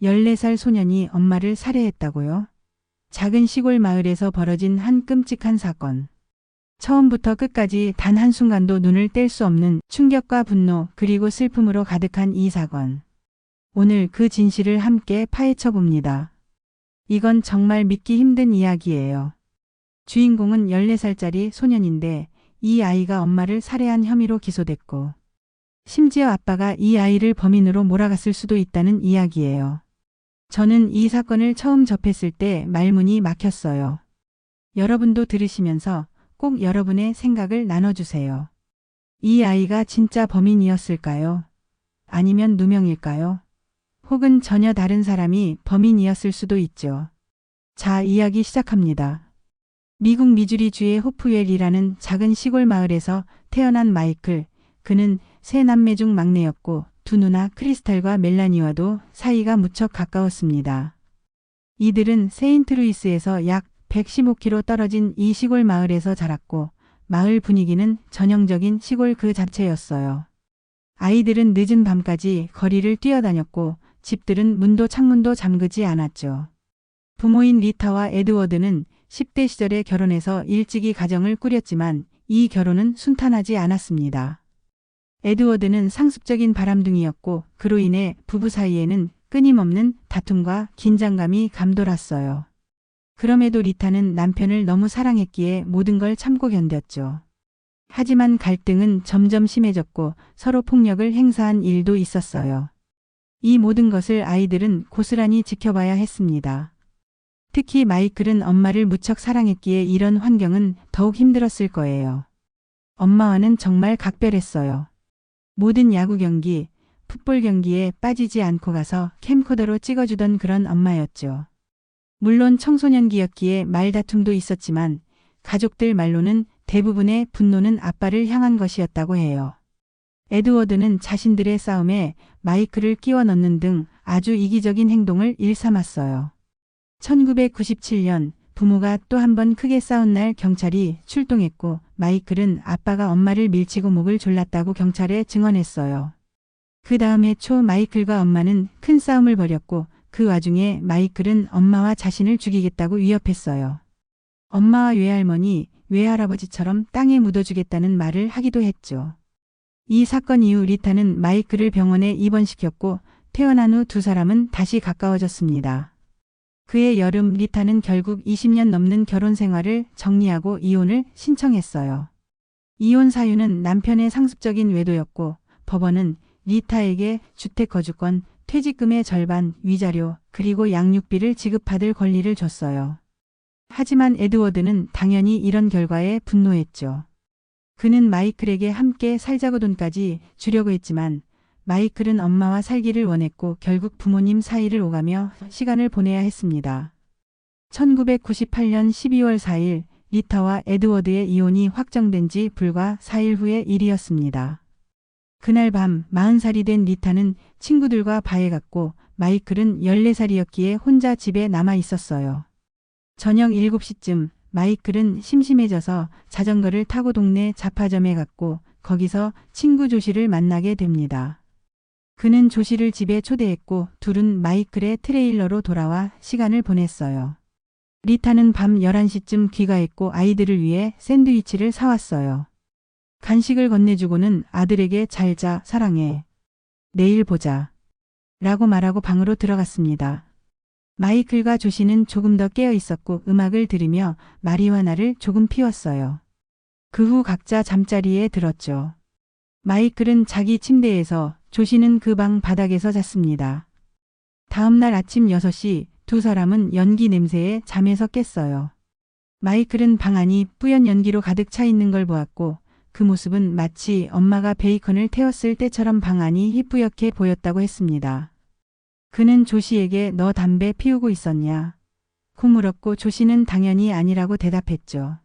14살 소년이 엄마를 살해했다고요? 작은 시골 마을에서 벌어진 한 끔찍한 사건. 처음부터 끝까지 단 한순간도 눈을 뗄 수 없는 충격과 분노 그리고 슬픔으로 가득한 이 사건. 오늘 그 진실을 함께 파헤쳐 봅니다. 이건 정말 믿기 힘든 이야기예요. 주인공은 14살짜리 소년인데 이 아이가 엄마를 살해한 혐의로 기소됐고 심지어 아빠가 이 아이를 범인으로 몰아갔을 수도 있다는 이야기예요. 저는 이 사건을 처음 접했을 때 말문이 막혔어요. 여러분도 들으시면서 꼭 여러분의 생각을 나눠주세요. 이 아이가 진짜 범인이었을까요? 아니면 누명일까요? 혹은 전혀 다른 사람이 범인이었을 수도 있죠. 자, 이야기 시작합니다. 미국 미주리주의 호프웰이라는 작은 시골 마을에서 태어난 마이클. 그는 세 남매 중 막내였고 두 누나 크리스탈과 멜라니와도 사이가 무척 가까웠습니다. 이들은 세인트루이스에서 약 115km 떨어진 이 시골 마을에서 자랐고 마을 분위기는 전형적인 시골 그 자체였어요. 아이들은 늦은 밤까지 거리를 뛰어다녔고 집들은 문도 창문도 잠그지 않았죠. 부모인 리타와 에드워드는 10대 시절에 결혼해서 일찍이 가정을 꾸렸지만 이 결혼은 순탄하지 않았습니다. 에드워드는 상습적인 바람둥이였고 그로 인해 부부 사이에는 끊임없는 다툼과 긴장감이 감돌았어요. 그럼에도 리타는 남편을 너무 사랑했기에 모든 걸 참고 견뎠죠. 하지만 갈등은 점점 심해졌고 서로 폭력을 행사한 일도 있었어요. 이 모든 것을 아이들은 고스란히 지켜봐야 했습니다. 특히 마이클은 엄마를 무척 사랑했기에 이런 환경은 더욱 힘들었을 거예요. 엄마와는 정말 각별했어요. 모든 야구 경기, 풋볼 경기에 빠지지 않고 가서 캠코더로 찍어주던 그런 엄마였죠. 물론 청소년기였기에 말다툼도 있었지만 가족들 말로는 대부분의 분노는 아빠를 향한 것이었다고 해요. 에드워드는 자신들의 싸움에 마이클을 끼워 넣는 등 아주 이기적인 행동을 일삼았어요. 1997년 부모가 또 한 번 크게 싸운 날 경찰이 출동했고 마이클은 아빠가 엄마를 밀치고 목을 졸랐다고 경찰에 증언했어요. 그 다음 해 초 마이클과 엄마는 큰 싸움을 벌였고 그 와중에 마이클은 엄마와 자신을 죽이겠다고 위협했어요. 엄마와 외할머니, 외할아버지처럼 땅에 묻어주겠다는 말을 하기도 했죠. 이 사건 이후 리타는 마이클을 병원에 입원시켰고 퇴원한 후 두 사람은 다시 가까워졌습니다. 그해 여름 리타는 결국 20년 넘는 결혼 생활을 정리하고 이혼을 신청했어요. 이혼 사유는 남편의 상습적인 외도였고 법원은 리타에게 주택 거주권, 퇴직금의 절반, 위자료, 그리고 양육비를 지급받을 권리를 줬어요. 하지만 에드워드는 당연히 이런 결과에 분노했죠. 그는 마이클에게 함께 살자고 돈까지 주려고 했지만 마이클은 엄마와 살기를 원했고 결국 부모님 사이를 오가며 시간을 보내야 했습니다. 1998년 12월 4일 리타와 에드워드의 이혼이 확정된 지 불과 4일 후의 일이었습니다. 그날 밤 40살이 된 리타는 친구들과 바에 갔고 마이클은 14살이었기에 혼자 집에 남아 있었어요. 저녁 7시쯤 마이클은 심심해져서 자전거를 타고 동네 잡화점에 갔고 거기서 친구 조시를 만나게 됩니다. 그는 조시를 집에 초대했고 둘은 마이클의 트레일러로 돌아와 시간을 보냈어요. 리타는 밤 11시쯤 귀가했고 아이들을 위해 샌드위치를 사왔어요. 간식을 건네주고는 아들에게 잘 자, 사랑해. 내일 보자. 라고 말하고 방으로 들어갔습니다. 마이클과 조시는 조금 더 깨어 있었고 음악을 들으며 마리화나를 조금 피웠어요. 그 후 각자 잠자리에 들었죠. 마이클은 자기 침대에서 조시는 그 방 바닥에서 잤습니다. 다음 날 아침 6시 두 사람은 연기 냄새에 잠에서 깼어요. 마이클은 방 안이 뿌연 연기로 가득 차 있는 걸 보았고 그 모습은 마치 엄마가 베이컨을 태웠을 때처럼 방 안이 희뿌옇게 보였다고 했습니다. 그는 조시에게 너 담배 피우고 있었냐? 고 물었고 조시는 당연히 아니라고 대답했죠.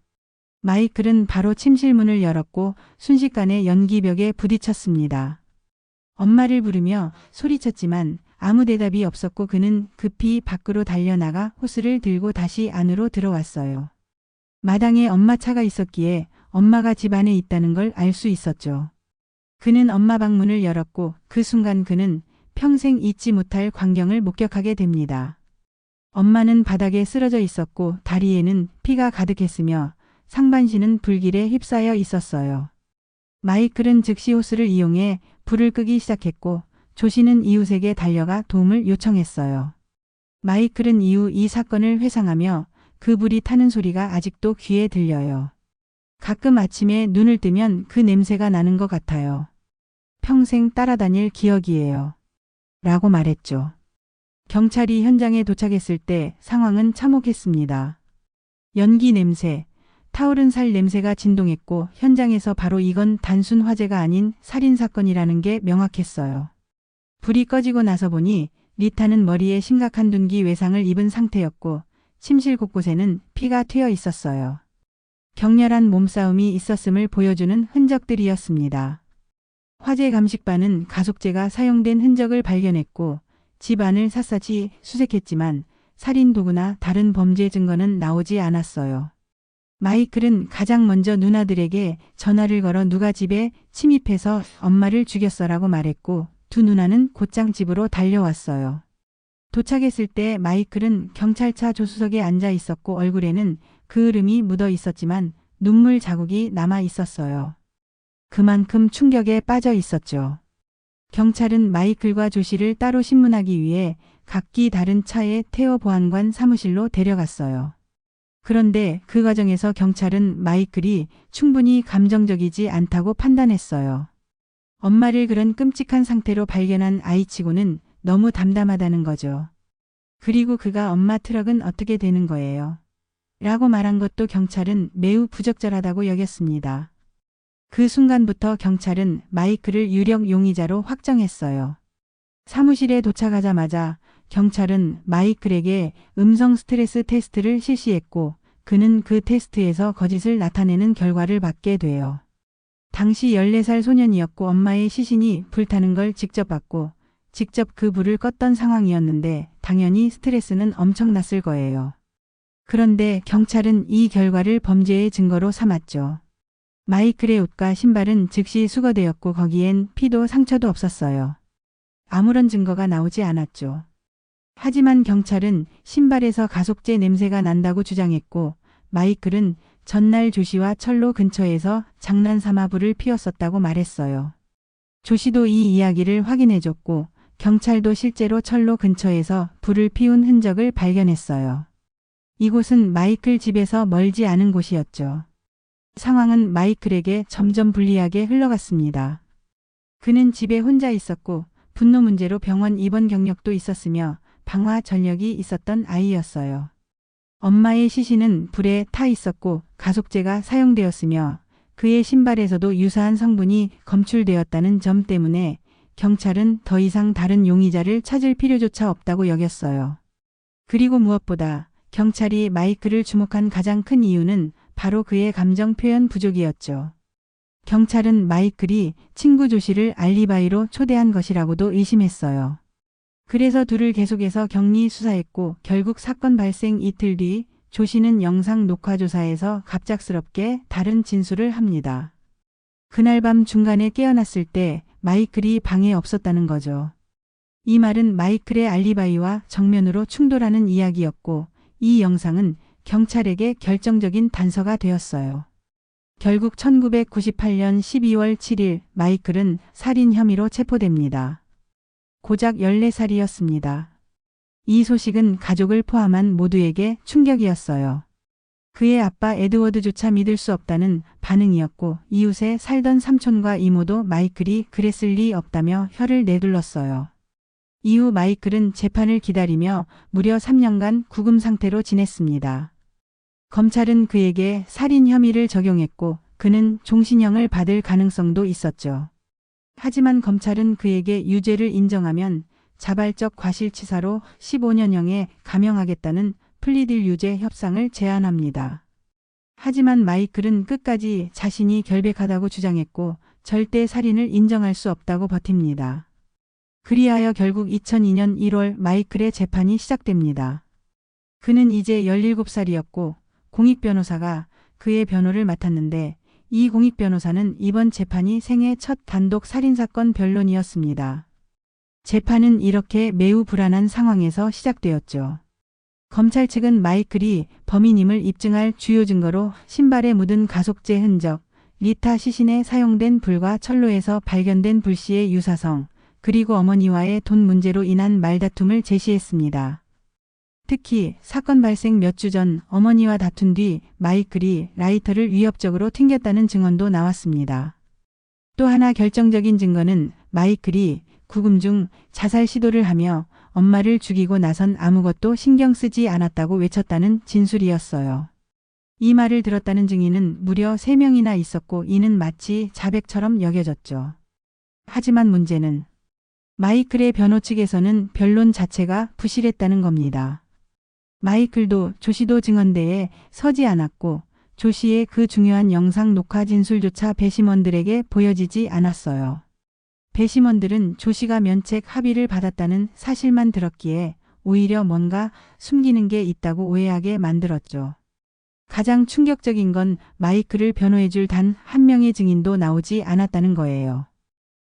마이클은 바로 침실 문을 열었고 순식간에 연기벽에 부딪혔습니다. 엄마를 부르며 소리쳤지만 아무 대답이 없었고 그는 급히 밖으로 달려나가 호스를 들고 다시 안으로 들어왔어요. 마당에 엄마 차가 있었기에 엄마가 집 안에 있다는 걸 알 수 있었죠. 그는 엄마 방문을 열었고 그 순간 그는 평생 잊지 못할 광경을 목격하게 됩니다. 엄마는 바닥에 쓰러져 있었고 다리에는 피가 가득했으며 상반신은 불길에 휩싸여 있었어요. 마이클은 즉시 호스를 이용해 불을 끄기 시작했고 조씨는 이웃에게 달려가 도움을 요청했어요. 마이클은 이후 이 사건을 회상하며 그 불이 타는 소리가 아직도 귀에 들려요. 가끔 아침에 눈을 뜨면 그 냄새가 나는 것 같아요. 평생 따라다닐 기억이에요. 라고 말했죠. 경찰이 현장에 도착했을 때 상황은 참혹했습니다. 연기 냄새, 타오른 살 냄새가 진동했고 현장에서 바로 이건 단순 화재가 아닌 살인사건이라는 게 명확했어요. 불이 꺼지고 나서 보니 리타는 머리에 심각한 둔기 외상을 입은 상태였고 침실 곳곳에는 피가 튀어 있었어요. 격렬한 몸싸움이 있었음을 보여주는 흔적들이었습니다. 화재 감식반은 가속제가 사용된 흔적을 발견했고 집 안을 샅샅이 수색했지만 살인 도구나 다른 범죄 증거는 나오지 않았어요. 마이클은 가장 먼저 누나들에게 전화를 걸어 누가 집에 침입해서 엄마를 죽였어라고 말했고 두 누나는 곧장 집으로 달려왔어요. 도착했을 때 마이클은 경찰차 조수석에 앉아 있었고 얼굴에는 그을음이 묻어 있었지만 눈물 자국이 남아 있었어요. 그만큼 충격에 빠져 있었죠. 경찰은 마이클과 조씨를 따로 신문하기 위해 각기 다른 차에 태워 보안관 사무실로 데려갔어요. 그런데 그 과정에서 경찰은 마이클이 충분히 감정적이지 않다고 판단했어요. 엄마를 그런 끔찍한 상태로 발견한 아이치고는 너무 담담하다는 거죠. 그리고 그가 엄마 트럭은 어떻게 되는 거예요? 라고 말한 것도 경찰은 매우 부적절하다고 여겼습니다. 그 순간부터 경찰은 마이클을 유력 용의자로 확정했어요. 사무실에 도착하자마자 경찰은 마이클에게 음성 스트레스 테스트를 실시했고 그는 그 테스트에서 거짓을 나타내는 결과를 받게 돼요. 당시 14살 소년이었고 엄마의 시신이 불타는 걸 직접 봤고 직접 그 불을 껐던 상황이었는데 당연히 스트레스는 엄청났을 거예요. 그런데 경찰은 이 결과를 범죄의 증거로 삼았죠. 마이클의 옷과 신발은 즉시 수거되었고 거기엔 피도 상처도 없었어요. 아무런 증거가 나오지 않았죠. 하지만 경찰은 신발에서 가속제 냄새가 난다고 주장했고 마이클은 전날 조씨와 철로 근처에서 장난삼아 불을 피웠었다고 말했어요. 조씨도 이 이야기를 확인해줬고 경찰도 실제로 철로 근처에서 불을 피운 흔적을 발견했어요. 이곳은 마이클 집에서 멀지 않은 곳이었죠. 상황은 마이클에게 점점 불리하게 흘러갔습니다. 그는 집에 혼자 있었고 분노 문제로 병원 입원 경력도 있었으며 방화 전력이 있었던 아이였어요. 엄마의 시신은 불에 타 있었고 가속제가 사용되었으며 그의 신발에서도 유사한 성분이 검출되었다는 점 때문에 경찰은 더 이상 다른 용의자를 찾을 필요조차 없다고 여겼어요. 그리고 무엇보다 경찰이 마이클을 주목한 가장 큰 이유는 바로 그의 감정 표현 부족이었죠. 경찰은 마이클이 친구 조씨를 알리바이로 초대한 것이라고도 의심했어요. 그래서 둘을 계속해서 격리 수사했고 결국 사건 발생 이틀 뒤 조씨는 영상 녹화 조사에서 갑작스럽게 다른 진술을 합니다. 그날 밤 중간에 깨어났을 때 마이클이 방에 없었다는 거죠. 이 말은 마이클의 알리바이와 정면으로 충돌하는 이야기였고 이 영상은 경찰에게 결정적인 단서가 되었어요. 결국 1998년 12월 7일 마이클은 살인 혐의로 체포됩니다. 고작 14살이었습니다. 이 소식은 가족을 포함한 모두에게 충격이었어요. 그의 아빠 에드워드조차 믿을 수 없다는 반응이었고 이웃에 살던 삼촌과 이모도 마이클이 그랬을 리 없다며 혀를 내둘렀어요. 이후 마이클은 재판을 기다리며 무려 3년간 구금 상태로 지냈습니다. 검찰은 그에게 살인 혐의를 적용했고 그는 종신형을 받을 가능성도 있었죠. 하지만 검찰은 그에게 유죄를 인정하면 자발적 과실치사로 15년형에 감형하겠다는 플리딜 유죄 협상을 제안합니다. 하지만 마이클은 끝까지 자신이 결백하다고 주장했고 절대 살인을 인정할 수 없다고 버팁니다. 그리하여 결국 2002년 1월 마이클의 재판이 시작됩니다. 그는 이제 17살이었고 공익변호사가 그의 변호를 맡았는데 이 공익변호사는 이번 재판이 생애 첫 단독 살인사건 변론이었습니다. 재판은 이렇게 매우 불안한 상황에서 시작되었죠. 검찰 측은 마이클이 범인임을 입증할 주요 증거로 신발에 묻은 가속제 흔적, 리타 시신에 사용된 불과 철로에서 발견된 불씨의 유사성, 그리고 어머니와의 돈 문제로 인한 말다툼을 제시했습니다. 특히 사건 발생 몇 주 전 어머니와 다툰 뒤 마이클이 라이터를 위협적으로 튕겼다는 증언도 나왔습니다. 또 하나 결정적인 증거는 마이클이 구금 중 자살 시도를 하며 엄마를 죽이고 나선 아무것도 신경 쓰지 않았다고 외쳤다는 진술이었어요. 이 말을 들었다는 증인은 무려 3명이나 있었고 이는 마치 자백처럼 여겨졌죠. 하지만 문제는 마이클의 변호 측에서는 변론 자체가 부실했다는 겁니다. 마이클도 조 씨도 증언대에 서지 않았고 조 씨의 그 중요한 영상 녹화 진술조차 배심원들에게 보여지지 않았어요. 배심원들은 조 씨가 면책 합의를 받았다는 사실만 들었기에 오히려 뭔가 숨기는 게 있다고 오해하게 만들었죠. 가장 충격적인 건 마이클을 변호해줄 단 한 명의 증인도 나오지 않았다는 거예요.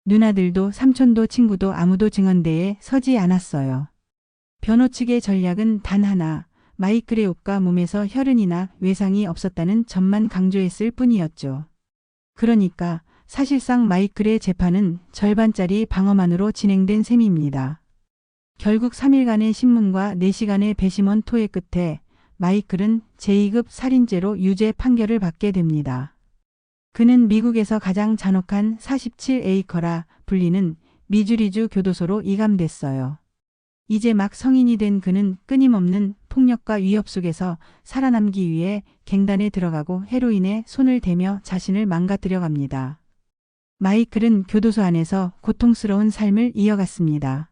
누나들도 삼촌도 친구도 아무도 증언대에 서지 않았어요. 변호 측의 전략은 단 하나, 마이클의 옷과 몸에서 혈흔이나 외상이 없었다는 점만 강조했을 뿐이었죠. 그러니까 사실상 마이클의 재판은 절반짜리 방어만으로 진행된 셈입니다. 결국 3일간의 신문과 4시간의 배심원 토의 끝에 마이클은 제2급 살인죄로 유죄 판결을 받게 됩니다. 그는 미국에서 가장 잔혹한 47에이커라 불리는 미주리주 교도소로 이감됐어요. 이제 막 성인이 된 그는 끊임없는 폭력과 위협 속에서 살아남기 위해 갱단에 들어가고 헤로인에 손을 대며 자신을 망가뜨려 갑니다. 마이클은 교도소 안에서 고통스러운 삶을 이어갔습니다.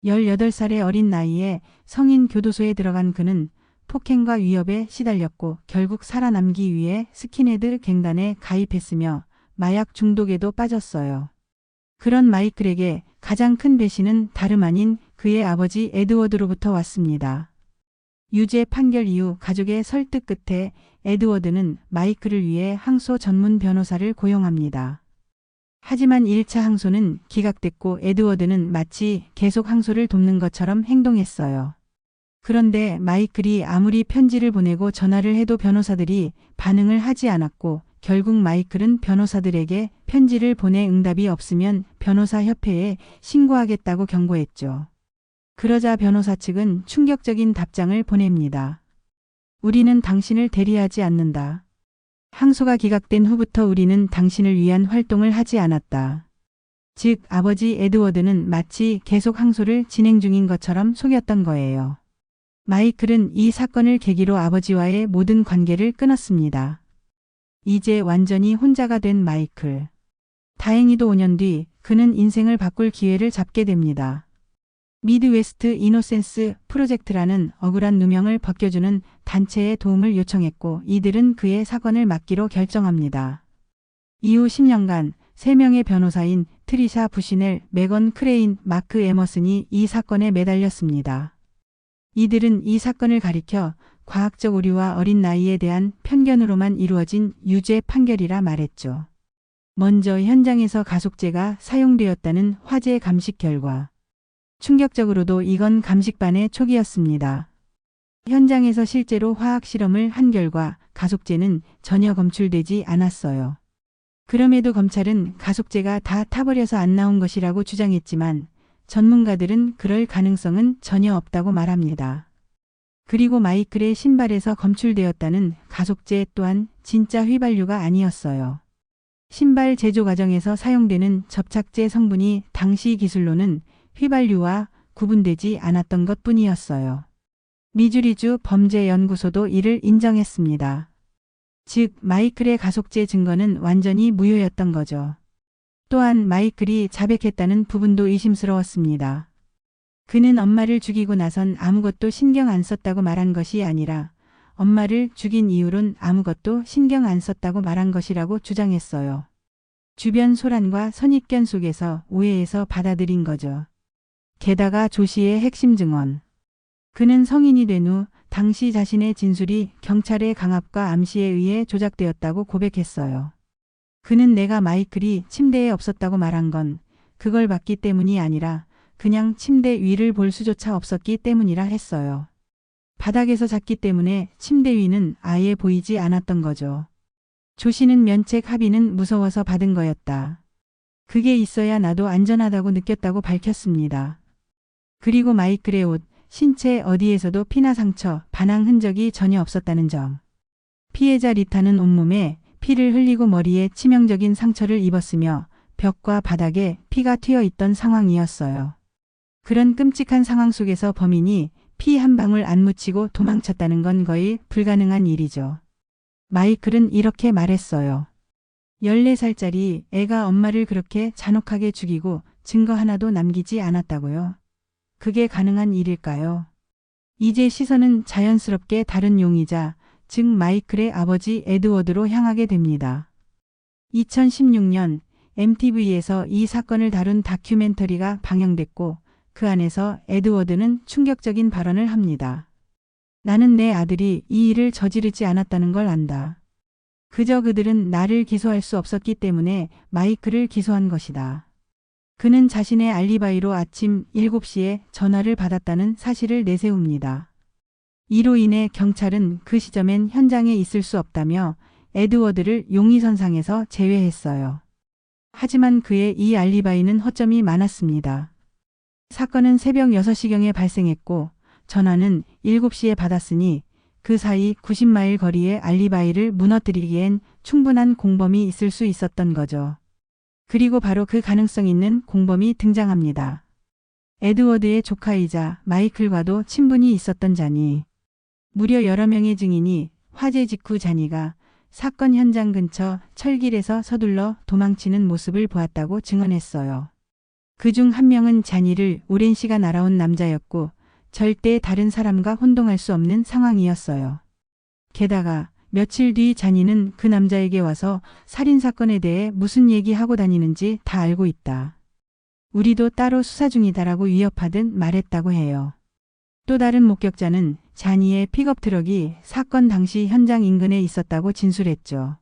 18살의 어린 나이에 성인 교도소에 들어간 그는 폭행과 위협에 시달렸고 결국 살아남기 위해 스킨헤드 갱단에 가입했으며 마약 중독에도 빠졌어요. 그런 마이클에게 가장 큰 배신은 다름 아닌 그의 아버지 에드워드로부터 왔습니다. 유죄 판결 이후 가족의 설득 끝에 에드워드는 마이클을 위해 항소 전문 변호사를 고용합니다. 하지만 1차 항소는 기각됐고 에드워드는 마치 계속 항소를 돕는 것처럼 행동했어요. 그런데 마이클이 아무리 편지를 보내고 전화를 해도 변호사들이 반응을 하지 않았고 결국 마이클은 변호사들에게 편지를 보내 응답이 없으면 변호사협회에 신고하겠다고 경고했죠. 그러자 변호사 측은 충격적인 답장을 보냅니다. 우리는 당신을 대리하지 않는다. 항소가 기각된 후부터 우리는 당신을 위한 활동을 하지 않았다. 즉 아버지 에드워드는 마치 계속 항소를 진행 중인 것처럼 속였던 거예요. 마이클은 이 사건을 계기로 아버지와의 모든 관계를 끊었습니다. 이제 완전히 혼자가 된 마이클. 다행히도 5년 뒤 그는 인생을 바꿀 기회를 잡게 됩니다. 미드웨스트 이노센스 프로젝트라는 억울한 누명을 벗겨주는 단체에 도움을 요청했고 이들은 그의 사건을 맡기로 결정합니다. 이후 10년간 3명의 변호사인 트리샤 부시넬, 메건 크레인, 마크 에머슨이 이 사건에 매달렸습니다. 이들은 이 사건을 가리켜 과학적 오류와 어린 나이에 대한 편견으로만 이루어진 유죄 판결이라 말했죠. 먼저 현장에서 가속제가 사용되었다는 화재 감식 결과. 충격적으로도 이건 감식반의 초기였습니다. 현장에서 실제로 화학 실험을 한 결과 가속제는 전혀 검출되지 않았어요. 그럼에도 검찰은 가속제가 다 타버려서 안 나온 것이라고 주장했지만 전문가들은 그럴 가능성은 전혀 없다고 말합니다. 그리고 마이클의 신발에서 검출되었다는 가속제 또한 진짜 휘발유가 아니었어요. 신발 제조 과정에서 사용되는 접착제 성분이 당시 기술로는 휘발유와 구분되지 않았던 것뿐이었어요. 미주리주 범죄연구소도 이를 인정했습니다. 즉 마이클의 가속제 증거는 완전히 무효였던 거죠. 또한 마이클이 자백했다는 부분도 의심스러웠습니다. 그는 엄마를 죽이고 나선 아무것도 신경 안 썼다고 말한 것이 아니라 엄마를 죽인 이후론 아무것도 신경 안 썼다고 말한 것이라고 주장했어요. 주변 소란과 선입견 속에서 오해해서 받아들인 거죠. 게다가 조 씨의 핵심 증언. 그는 성인이 된 후 당시 자신의 진술이 경찰의 강압과 암시에 의해 조작되었다고 고백했어요. 그는 내가 마이클이 침대에 없었다고 말한 건 그걸 봤기 때문이 아니라 그냥 침대 위를 볼 수조차 없었기 때문이라 했어요. 바닥에서 잤기 때문에 침대 위는 아예 보이지 않았던 거죠. 조 씨는 면책 합의는 무서워서 받은 거였다. 그게 있어야 나도 안전하다고 느꼈다고 밝혔습니다. 그리고 마이클의 옷, 신체 어디에서도 피나 상처, 반항 흔적이 전혀 없었다는 점. 피해자 리타는 온몸에 피를 흘리고 머리에 치명적인 상처를 입었으며 벽과 바닥에 피가 튀어 있던 상황이었어요. 그런 끔찍한 상황 속에서 범인이 피 한 방울 안 묻히고 도망쳤다는 건 거의 불가능한 일이죠. 마이클은 이렇게 말했어요. 14살짜리 애가 엄마를 그렇게 잔혹하게 죽이고 증거 하나도 남기지 않았다고요. 그게 가능한 일일까요? 이제 시선은 자연스럽게 다른 용의자, 즉 마이클의 아버지 에드워드로 향하게 됩니다. 2016년 MTV에서 이 사건을 다룬 다큐멘터리가 방영됐고 그 안에서 에드워드는 충격적인 발언을 합니다. 나는 내 아들이 이 일을 저지르지 않았다는 걸 안다. 그저 그들은 나를 기소할 수 없었기 때문에 마이클을 기소한 것이다. 그는 자신의 알리바이로 아침 7시에 전화를 받았다는 사실을 내세웁니다. 이로 인해 경찰은 그 시점엔 현장에 있을 수 없다며 에드워드를 용의선상에서 제외했어요. 하지만 그의 이 알리바이는 허점이 많았습니다. 사건은 새벽 6시경에 발생했고 전화는 7시에 받았으니 그 사이 90마일 거리의 알리바이를 무너뜨리기엔 충분한 공범이 있을 수 있었던 거죠. 그리고 바로 그 가능성 있는 공범이 등장합니다. 에드워드의 조카이자 마이클과도 친분이 있었던 자니. 무려 여러 명의 증인이 화재 직후 자니가 사건 현장 근처 철길에서 서둘러 도망치는 모습을 보았다고 증언했어요. 그중 한 명은 자니를 오랜 시간 알아온 남자였고 절대 다른 사람과 혼동할 수 없는 상황이었어요. 게다가 며칠 뒤 자니는 그 남자에게 와서 살인사건에 대해 무슨 얘기하고 다니는지 다 알고 있다. 우리도 따로 수사 중이다라고 위협하듯 말했다고 해요. 또 다른 목격자는 자니의 픽업 트럭이 사건 당시 현장 인근에 있었다고 진술했죠.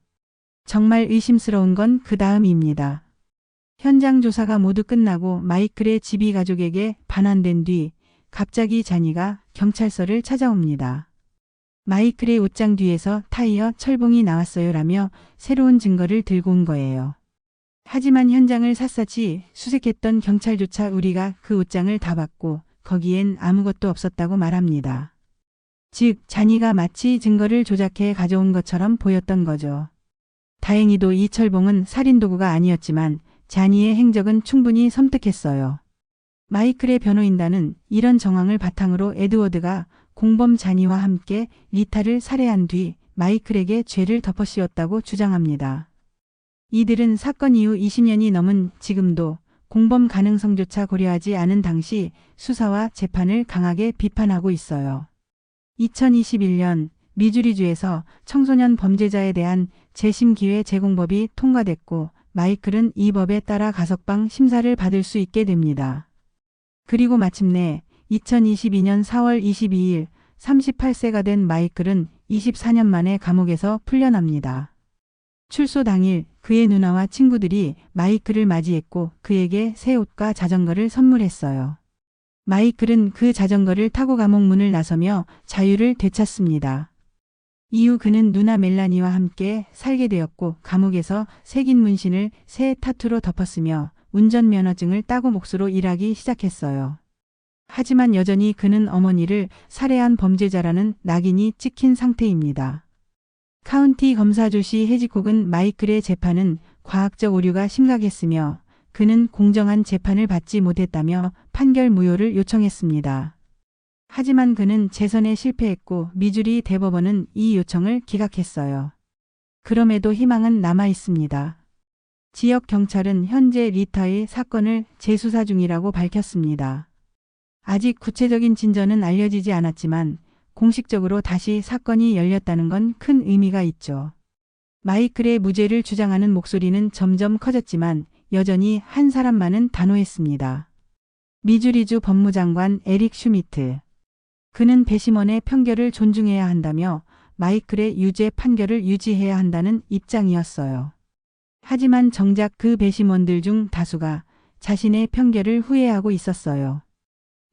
정말 의심스러운 건 그 다음입니다. 현장 조사가 모두 끝나고 마이클의 집이 가족에게 반환된 뒤 갑자기 자니가 경찰서를 찾아옵니다. 마이클의 옷장 뒤에서 타이어 철봉이 나왔어요 라며 새로운 증거를 들고 온 거예요. 하지만 현장을 샅샅이 수색했던 경찰조차 우리가 그 옷장을 다 봤고 거기엔 아무것도 없었다고 말합니다. 즉 자니가 마치 증거를 조작해 가져온 것처럼 보였던 거죠. 다행히도 이 철봉은 살인도구가 아니었지만 자니의 행적은 충분히 섬뜩했어요. 마이클의 변호인단은 이런 정황을 바탕으로 에드워드가 공범 자니와 함께 리타를 살해한 뒤 마이클에게 죄를 덮어씌웠다고 주장합니다. 이들은 사건 이후 20년이 넘은 지금도 공범 가능성조차 고려하지 않은 당시 수사와 재판을 강하게 비판하고 있어요. 2021년 미주리주에서 청소년 범죄자에 대한 재심 기회 제공법이 통과됐고 마이클은 이 법에 따라 가석방 심사를 받을 수 있게 됩니다. 그리고 마침내 2022년 4월 22일 38세가 된 마이클은 24년 만에 감옥에서 풀려납니다. 출소 당일 그의 누나와 친구들이 마이클을 맞이했고 그에게 새 옷과 자전거를 선물했어요. 마이클은 그 자전거를 타고 감옥 문을 나서며 자유를 되찾습니다. 이후 그는 누나 멜라니와 함께 살게 되었고 감옥에서 새긴 문신을 새 타투로 덮었으며 운전면허증을 따고 몫으로 일하기 시작했어요. 하지만 여전히 그는 어머니를 살해한 범죄자라는 낙인이 찍힌 상태입니다. 카운티 검사 조시 헤지콕은 마이클의 재판은 과학적 오류가 심각했으며 그는 공정한 재판을 받지 못했다며 판결 무효를 요청했습니다. 하지만 그는 재선에 실패했고 미주리 대법원은 이 요청을 기각했어요. 그럼에도 희망은 남아 있습니다. 지역 경찰은 현재 리타의 사건을 재수사 중이라고 밝혔습니다. 아직 구체적인 진전은 알려지지 않았지만 공식적으로 다시 사건이 열렸다는 건 큰 의미가 있죠. 마이클의 무죄를 주장하는 목소리는 점점 커졌지만 여전히 한 사람만은 단호했습니다. 미주리주 법무장관 에릭 슈미트. 그는 배심원의 판결을 존중해야 한다며 마이클의 유죄 판결을 유지해야 한다는 입장이었어요. 하지만 정작 그 배심원들 중 다수가 자신의 편결을 후회하고 있었어요.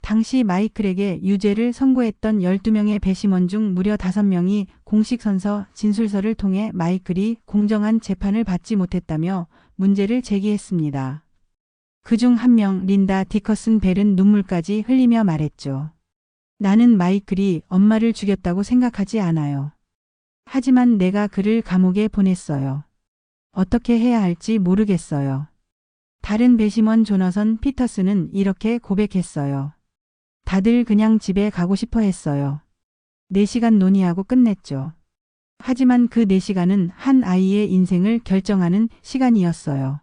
당시 마이클에게 유죄를 선고했던 12명의 배심원 중 무려 5명이 공식 선서 진술서를 통해 마이클이 공정한 재판을 받지 못했다며 문제를 제기했습니다. 그중 한 명 린다 디커슨 벨은 눈물까지 흘리며 말했죠. 나는 마이클이 엄마를 죽였다고 생각하지 않아요. 하지만 내가 그를 감옥에 보냈어요. 어떻게 해야 할지 모르겠어요. 다른 배심원 조너선 피터스는 이렇게 고백했어요. 다들 그냥 집에 가고 싶어 했어요. 4시간 논의하고 끝냈죠. 하지만 그 4시간은 한 아이의 인생을 결정하는 시간이었어요.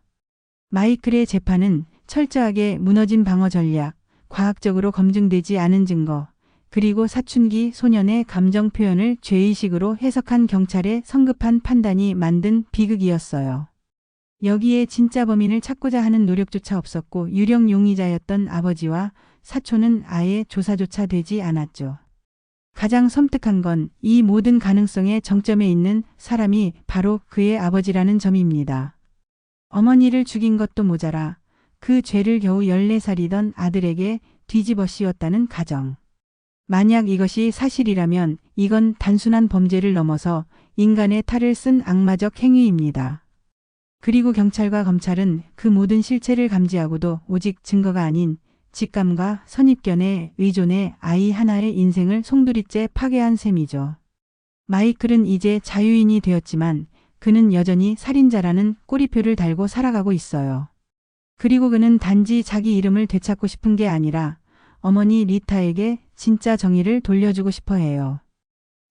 마이클의 재판은 철저하게 무너진 방어 전략, 과학적으로 검증되지 않은 증거, 그리고 사춘기 소년의 감정 표현을 죄의식으로 해석한 경찰의 성급한 판단이 만든 비극이었어요. 여기에 진짜 범인을 찾고자 하는 노력조차 없었고 유력 용의자였던 아버지와 사촌은 아예 조사조차 되지 않았죠. 가장 섬뜩한 건 이 모든 가능성의 정점에 있는 사람이 바로 그의 아버지라는 점입니다. 어머니를 죽인 것도 모자라 그 죄를 겨우 14살이던 아들에게 뒤집어 씌웠다는 가정. 만약 이것이 사실이라면 이건 단순한 범죄를 넘어서 인간의 탈을 쓴 악마적 행위입니다. 그리고 경찰과 검찰은 그 모든 실체를 감지하고도 오직 증거가 아닌 직감과 선입견에 의존해 아이 하나의 인생을 송두리째 파괴한 셈이죠. 마이클은 이제 자유인이 되었지만 그는 여전히 살인자라는 꼬리표를 달고 살아가고 있어요. 그리고 그는 단지 자기 이름을 되찾고 싶은 게 아니라 어머니 리타에게 진짜 정의를 돌려주고 싶어 해요.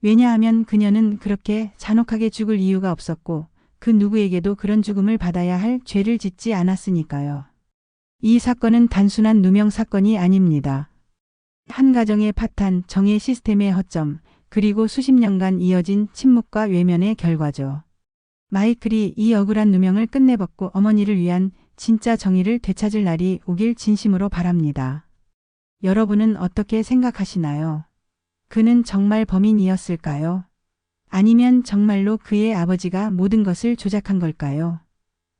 왜냐하면 그녀는 그렇게 잔혹하게 죽을 이유가 없었고 그 누구에게도 그런 죽음을 받아야 할 죄를 짓지 않았으니까요. 이 사건은 단순한 누명 사건이 아닙니다. 한 가정의 파탄, 정의 시스템의 허점, 그리고 수십 년간 이어진 침묵과 외면의 결과죠. 마이클이 이 억울한 누명을 끝내 벗고 어머니를 위한 진짜 정의를 되찾을 날이 오길 진심으로 바랍니다. 여러분은 어떻게 생각하시나요? 그는 정말 범인이었을까요? 아니면 정말로 그의 아버지가 모든 것을 조작한 걸까요?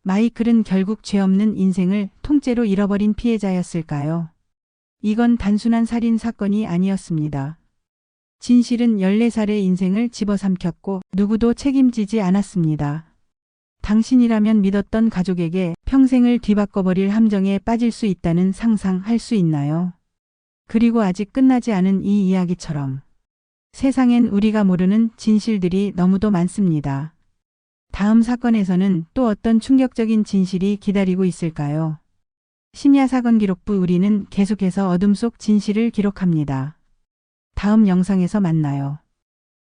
마이클은 결국 죄 없는 인생을 통째로 잃어버린 피해자였을까요? 이건 단순한 살인 사건이 아니었습니다. 진실은 14살의 인생을 집어삼켰고 누구도 책임지지 않았습니다. 당신이라면 믿었던 가족에게 평생을 뒤바꿔버릴 함정에 빠질 수 있다는 상상할 수 있나요? 그리고 아직 끝나지 않은 이 이야기처럼 세상엔 우리가 모르는 진실들이 너무도 많습니다. 다음 사건에서는 또 어떤 충격적인 진실이 기다리고 있을까요? 심야 사건 기록부 우리는 계속해서 어둠 속 진실을 기록합니다. 다음 영상에서 만나요.